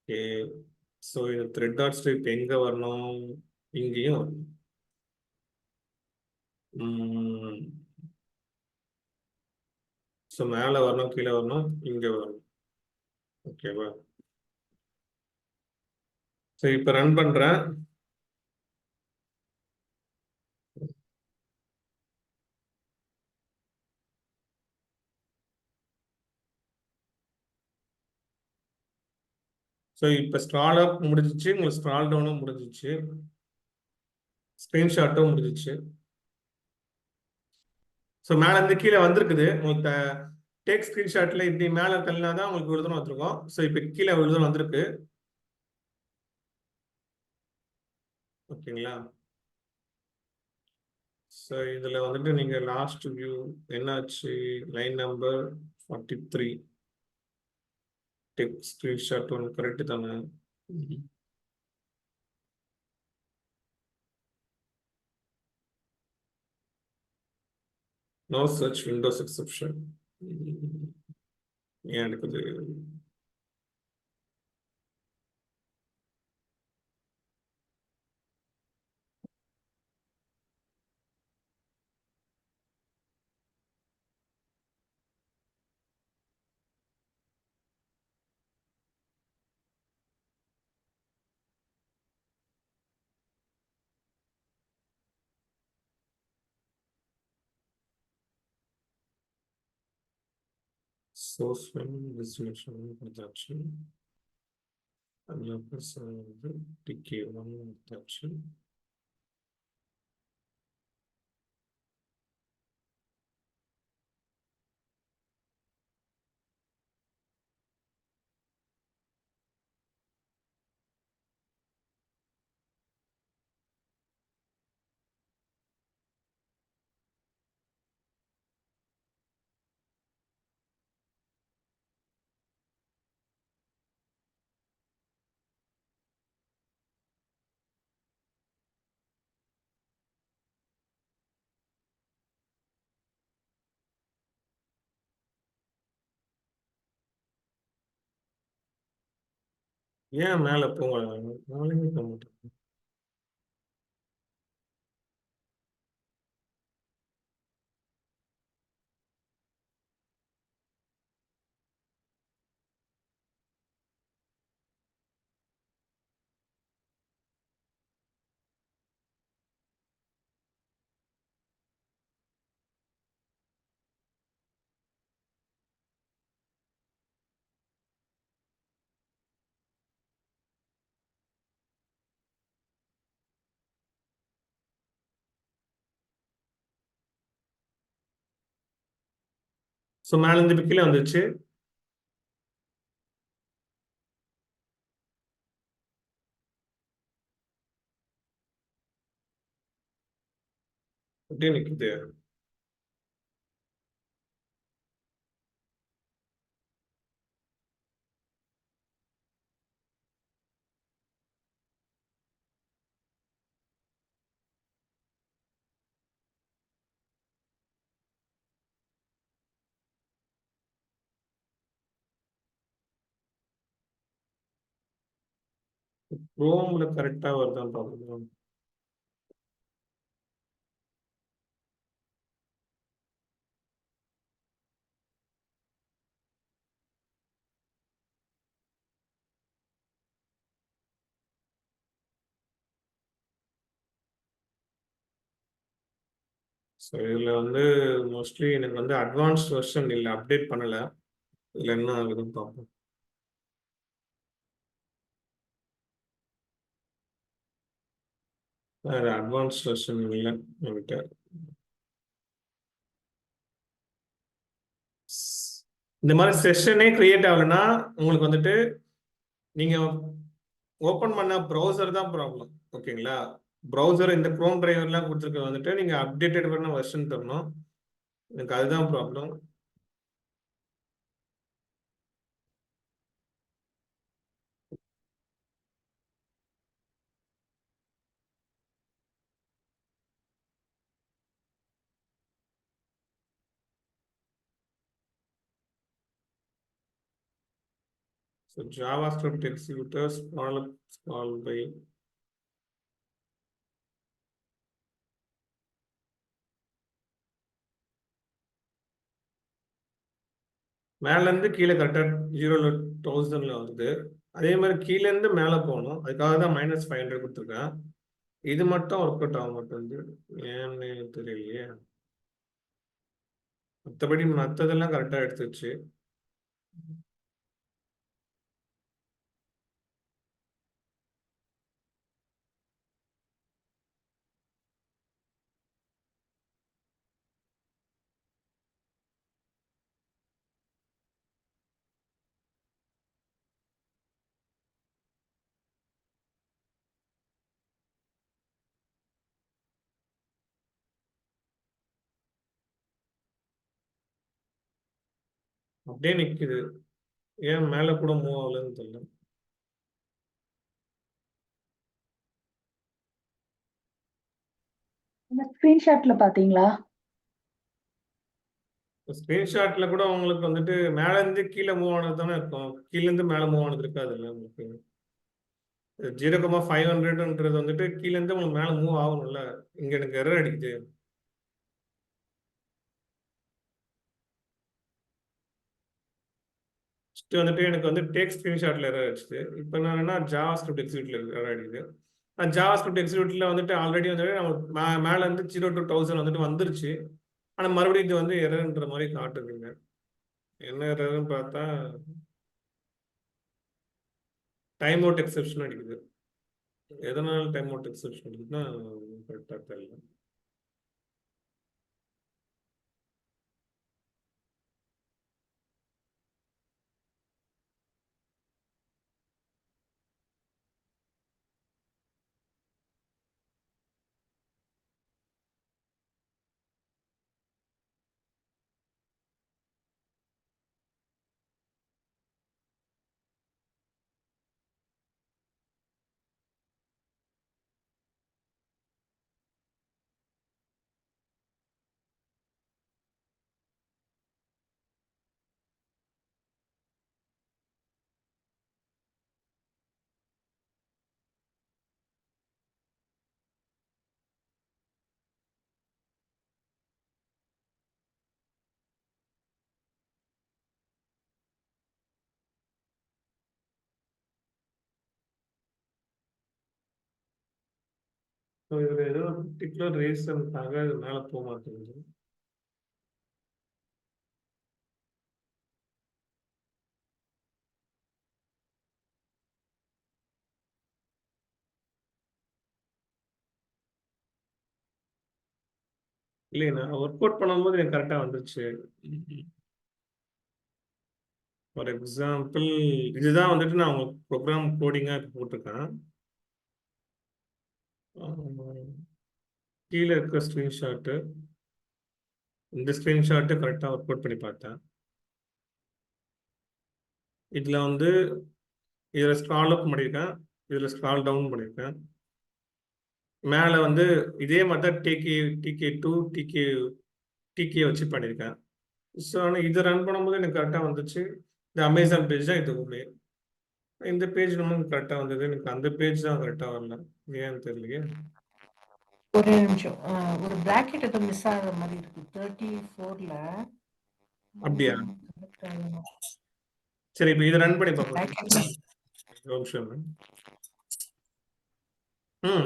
[SPEAKER 1] ஓகே. ஸோ இந்த த்ரெட் டாட் ஸ்லீப் எங்க வரணும்? இங்கேயும் வரணும். ஸோ மேலே வரணும், கீழே வரணும், இங்க வரணும். ஓகேவா? சரி, இப்போ ரன் பண்றேன். ஸோ இப்போ ஸ்க்ரால் அப் முடிஞ்சிச்சு, உங்களுக்கு ஸ்க்ரால் டவுனும் முடிஞ்சிச்சு, ஸ்க்ரீன்ஷாட்டும் முடிஞ்சிச்சு. ஸோ மேலே இருந்து கீழே வந்திருக்குது. உங்களுக்கு டேக் ஸ்க்ரீன்ஷாட்ல இப்படி மேலே தள்ளினா தான் உங்களுக்கு விழுதுன்னு வந்திருக்கும். ஸோ இப்போ கீழே விழுதுன்னு வந்திருக்கு. ஓகேங்களா? ஸோ இதில் வந்துட்டு நீங்கள் லாஸ்ட் வியூ என்னாச்சு, லைன் நம்பர் 43 டேக் ஸ்க்ரீன்ஷாட் ஒன்று கரெக்டு தானே? No search windows exception. ஏன் எடுக்குது? சோர்ஸ் டெஸ்டினேஷன் கொடுத்தாச்சு. அதில் ப்ளஸ் வந்து TK1 கொடுத்தாச்சு. ஏன் மேல போங்க, மேலேயே போக மாட்டேன். ஸோ மேல இருந்து இப்ப கீழே வந்துச்சு. அப்படியே நிக்குது. குரோம்ல கரெக்டா வருதான்னு பார்க்கணும். ஸோ இதுல வந்து மோஸ்ட்லி எனக்கு வந்து அட்வான்ஸ் வெர்ஷன் இல்லை, அப்டேட் பண்ணல. இதுல என்ன ஆகுதுன்னு பார்ப்போம். வேற அட்வான்ஸ் வெர்ஷன் இல்லை என்கிட்ட. இந்த மாதிரி செஷனே கிரியேட் ஆகலைன்னா உங்களுக்கு வந்துட்டு நீங்க ஓப்பன் பண்ண ப்ரௌசர் தான் ப்ராப்ளம். ஓகேங்களா? ப்ரௌசர் இந்த க்ரோம் டிரைவர்லாம் கொடுத்துருக்க வந்துட்டு நீங்க அப்டேட்டட் பண்ண வெர்ஷன் தரணும். எனக்கு அதுதான் problem. So JavaScript executors small by மேல இருந்து கீழே கரெக்டா 0,1000 வருது. அதே மாதிரி கீழே இருந்து மேல போகணும். அதுக்காக தான் -500 கொடுத்துருக்கேன். இது மட்டும் ஒர்க் அவுட் ஆக மாட்டேங்குது, ஏன்னு தெரியலையே. மற்றபடி மற்றதெல்லாம் கரெக்டா எடுத்துச்சு. அப்படியே நிக்குது, ஏன் மேல கூட மூவ் ஆகலன்னு தெரியல.
[SPEAKER 2] இந்த ஸ்கிரீன்ஷாட்ல பாத்தீங்களா?
[SPEAKER 1] ஸ்கிரீன்ஷாட்ல கூட உங்களுக்கு வந்துட்டு மேல இருந்து கீழே மூவ் ஆனது தானே இருக்கும், கீழ இருந்து மேல மூவ் ஆனது இருக்காதுல்ல உங்களுக்கு. 0,500ன்றது வந்துட்டு கீழ இருந்து உங்களுக்கு மேல மூவ் ஆகணும்ல. இங்க எனக்கு எரர் அடிக்குது. ஃபர்ஸ்ட் வந்துட்டு எனக்கு வந்து டேக் ஸ்கிரீன்ஷாட்ல எரர் அடிச்சுது. இப்போ என்னன்னா ஜாவா ஸ்கிரிப்ட் எக்ஸிக்யூட்ல எரர் அடிக்குது. ஜாவா ஸ்கிரிப்ட் எக்ஸிக்யூட்ல வந்துட்டு ஆல்ரெடி வந்துட்டு நம்ம மேல இருந்து 0 to 1000 வந்துட்டு வந்துருச்சு. ஆனா மறுபடியும் இது வந்து எரர்ன்ற மாதிரி காட்டுதுங்க. என்ன எரர்னு பார்த்தா டைம் அவுட் எக்ஸெப்ஷன் அடிக்குது. எதனால டைம் அவுட் எக்ஸெப்ஷன் அடிக்குதுன்னா கரெக்டாக தெரியல. ஸோ இதுல ஏதோ ஒரு பர்டிகுலர் ரீசனுக்காக இது மேல போக மாட்டேங்குது. இல்லையே, நான் ஒர்க் அவுட் பண்ணும்போது எனக்கு கரெக்டா வந்துருச்சு. ஃபார் எக்ஸாம்பிள் இதுதான் வந்துட்டு நான் உங்களுக்கு ப்ரோக்ராம் கோடிங்கா இப்போ போட்டிருக்கேன். கீழே இருக்க ஸ்க்ரீன்ஷாட்டு, இந்த ஸ்க்ரீன்ஷாட்டு கரெக்டாக ஒர்க் அவுட் பண்ணி பார்த்தேன். இதில் வந்து இதில் ஸ்க்ரால் அப் பண்ணியிருக்கேன், இதில் ஸ்க்ரால் டவுன் பண்ணியிருக்கேன். மேலே வந்து இதே மாதிரி தான் TK2 டிகே வச்சு பண்ணியிருக்கேன். ஸோ ஆனால் இது ரன் பண்ணும்போது எனக்கு கரெக்டாக வந்துச்சு. இந்த அமேசான் பேஜ் தான் இதுவுமே. இந்த பேஜ் நமக்கு கரெக்டாக வந்தது, எனக்கு அந்த பேஜ் தான் கரெக்டாக வரல, ஏன்னு தெரியலையே.
[SPEAKER 4] ஒரே நிமிஷம். ஒரு பிராக்கெட் ஏதோ மிஸ் ஆகிற மாதிரி இருக்கு 34ல.
[SPEAKER 1] அப்படியா? சரி, இப்போ இதை ரன் பண்ணி பார்ப்போம்.
[SPEAKER 4] பிராக்கெட்ல
[SPEAKER 1] ஒரு நிமிஷம்.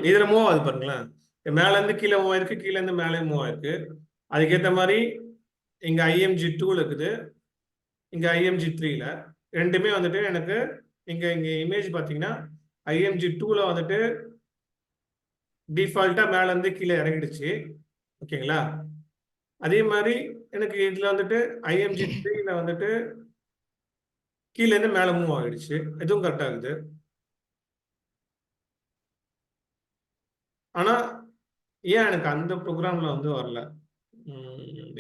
[SPEAKER 1] இதுல மூவ் ஆகுது பாருங்களேன். மேல இருந்து கீழே மூவ் ஆயிருக்கு, கீழே இருந்து மேலே மூவ் ஆயிருக்கு. அதுக்கேற்ற மாதிரி இங்க IMG2 இருக்குது, இங்க IMG3ல ரெண்டுமே வந்துட்டு எனக்கு இங்க இமேஜ் பாத்தீங்கன்னா IMG2ல வந்துட்டு டிஃபால்ட்டா மேல இருந்து கீழே இறங்கிடுச்சு. ஓகேங்களா? அதே மாதிரி எனக்கு இதுல வந்துட்டு IMG3ல வந்துட்டு கீழே இருந்து மேல மூவ் ஆகிடுச்சு. இதுவும் கரெக்ட் ஆகுது. ஆனா ஏன் எனக்கு அந்த ப்ரோக்ராம்ல வந்து வரல?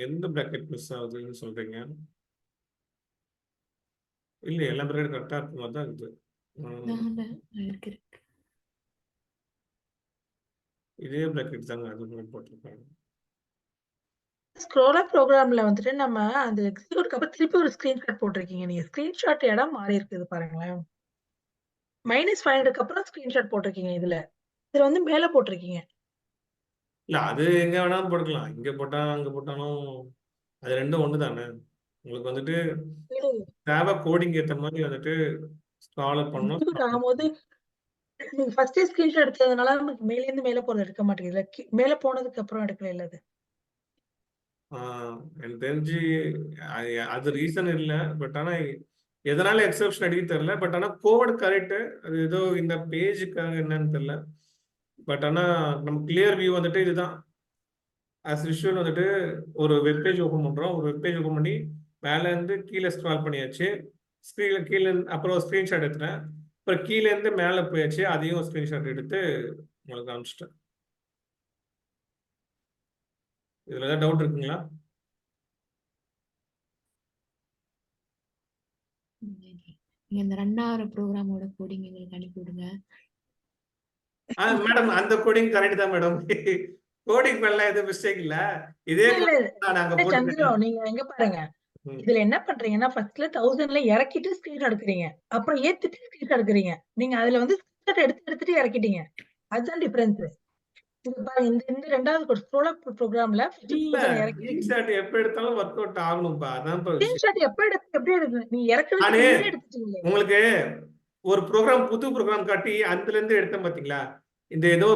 [SPEAKER 1] எந்த பிராக்கெட் மிஸ் ஆகுதுன்னு சொல்றீங்க? இல்ல, எல்லா பிராக்கெட் கரெக்டா இருக்க மாதிரி தான் இருக்குது. இதே பிராக்கெட் தாங்க அது போட்டிருக்காங்க.
[SPEAKER 5] ஸ்க்ரோல் அப் ப்ரோக்ராம்ல வந்துட்டு நம்ம அந்த எக்ஸிக்யூட்க்கு அப்புறம் திருப்பி ஒரு ஸ்கிரீன்ஷாட் போட்டிருக்கீங்க. நீங்க ஸ்கிரீன்ஷாட் இடம் மாறி இருக்குது பாருங்களேன். -500க்கு அப்புறம் ஸ்கிரீன்ஷாட் போட்டிருக்கீங்க இதுல. இதுல வந்து மேல போட்டிருக்கீங்க.
[SPEAKER 1] இல்ல, அது எங்க வேணாலும் போட்டுக்கலாம். இங்க போட்டா அங்க போட்டாலும் அது ரெண்டும் ஒண்ணு தானே. உங்களுக்கு வந்துட்டு தேவை கோடிங் ஏத்த மாதிரி வந்துட்டு ஸ்க்ரால் அப் பண்ணணும்.
[SPEAKER 5] எக்ஸிக்யூட் ஆகும்போது நீங்க ஃபர்ஸ்டே ஸ்கிரீன்ஷாட் எடுத்ததுனால நமக்கு மேல இருந்து மேல போறது எடுக்க மாட்டேங்குதுல. மேல போனதுக்கு அப்புறம் எடுக்கல இல்ல அது.
[SPEAKER 1] எனக்கு தெரிஞ்சு அது ரீசன் இல்லை. பட் ஆனா எதனால எக்ஸப்ஷன் அடிக்க தெரியல. பட் ஆனா கோட் கரெக்ட். அது ஏதோ இந்த பேஜுக்காக என்னன்னு தெரியல. பட் ஆனா நம்ம கிளியர் வியூ வந்துட்டு இதுதான். ஆஸ் யூஷுவல் வந்துட்டு ஒரு வெப்பேஜ் ஓப்பன் பண்றோம். ஒரு வெப்பேஜ் ஓப்பன் பண்ணி மேல இருந்து கீழே ஸ்க்ரால் பண்ணியாச்சு. ஸ்க்ரீன்ல கீழே அப்புறம் ஸ்கிரீன்ஷாட் எடுத்துறேன். அப்புறம் கீழே இருந்து மேலே போயாச்சு. அதையும் ஸ்கிரீன்ஷாட் எடுத்து உங்களுக்கு காமிச்சிட்டேன். இதுல ஏதாவது டவுட் இருக்குங்களா?
[SPEAKER 3] நீங்க அந்த 2ஆவது ப்ரோக்ராமோட கோடிங் எங்களுக்கு அனுப்பி விடுங்க.
[SPEAKER 1] மேடம், அந்த கோடிங் கரெக்ட் தான் மேடம். கோடிங் மேல எதுவும் மிஸ்டேக் இல்ல. இதே
[SPEAKER 5] இல்ல,
[SPEAKER 1] நாங்க
[SPEAKER 5] இல்ல
[SPEAKER 1] போட்டு
[SPEAKER 5] சந்திரு, நீங்க எங்க பாருங்க. இதுல என்ன பண்றீங்கன்னா ஃபர்ஸ்ட்ல 1000ல இறக்கிட்டு ஸ்கிரீன் எடுக்கிறீங்க. அப்புறம் ஏத்திட்டு ஸ்கிரீன் எடுக்கிறீங்க. நீங்க அதுல வந்து ஸ்கிரீன் எடுத்துட்டு இறக்கிட்டீங்க. அதுதான் டிஃபரன்ஸ். இது பாருங்க, இந்த 2வது ஸ்க்ரோல் அப் ப்ரோக்ராம்ல
[SPEAKER 1] இல்ல,
[SPEAKER 5] 1000 இறக்கிட்டீங்க.
[SPEAKER 1] ஸ்கிரீன்ஷாட் எப்ப எடுத்தாலும் ஒர்க் அவுட் ஆகணும்பா. அதான் விஷயம்.
[SPEAKER 5] ஸ்கிரீன்ஷாட் எப்படி எடுக்கணும்? நீங்க இறக்குறதுக்கு
[SPEAKER 1] நானு
[SPEAKER 5] முன்னாடி எடுத்துட்டீங்களே.
[SPEAKER 1] உங்களுக்கு ஒரு ப்ரோக்ராம் புது ப்ரோக்ராம் காட்டி அதுல இருந்து எடுத்தேன் பாத்தீங்களா? இந்த ஏதோ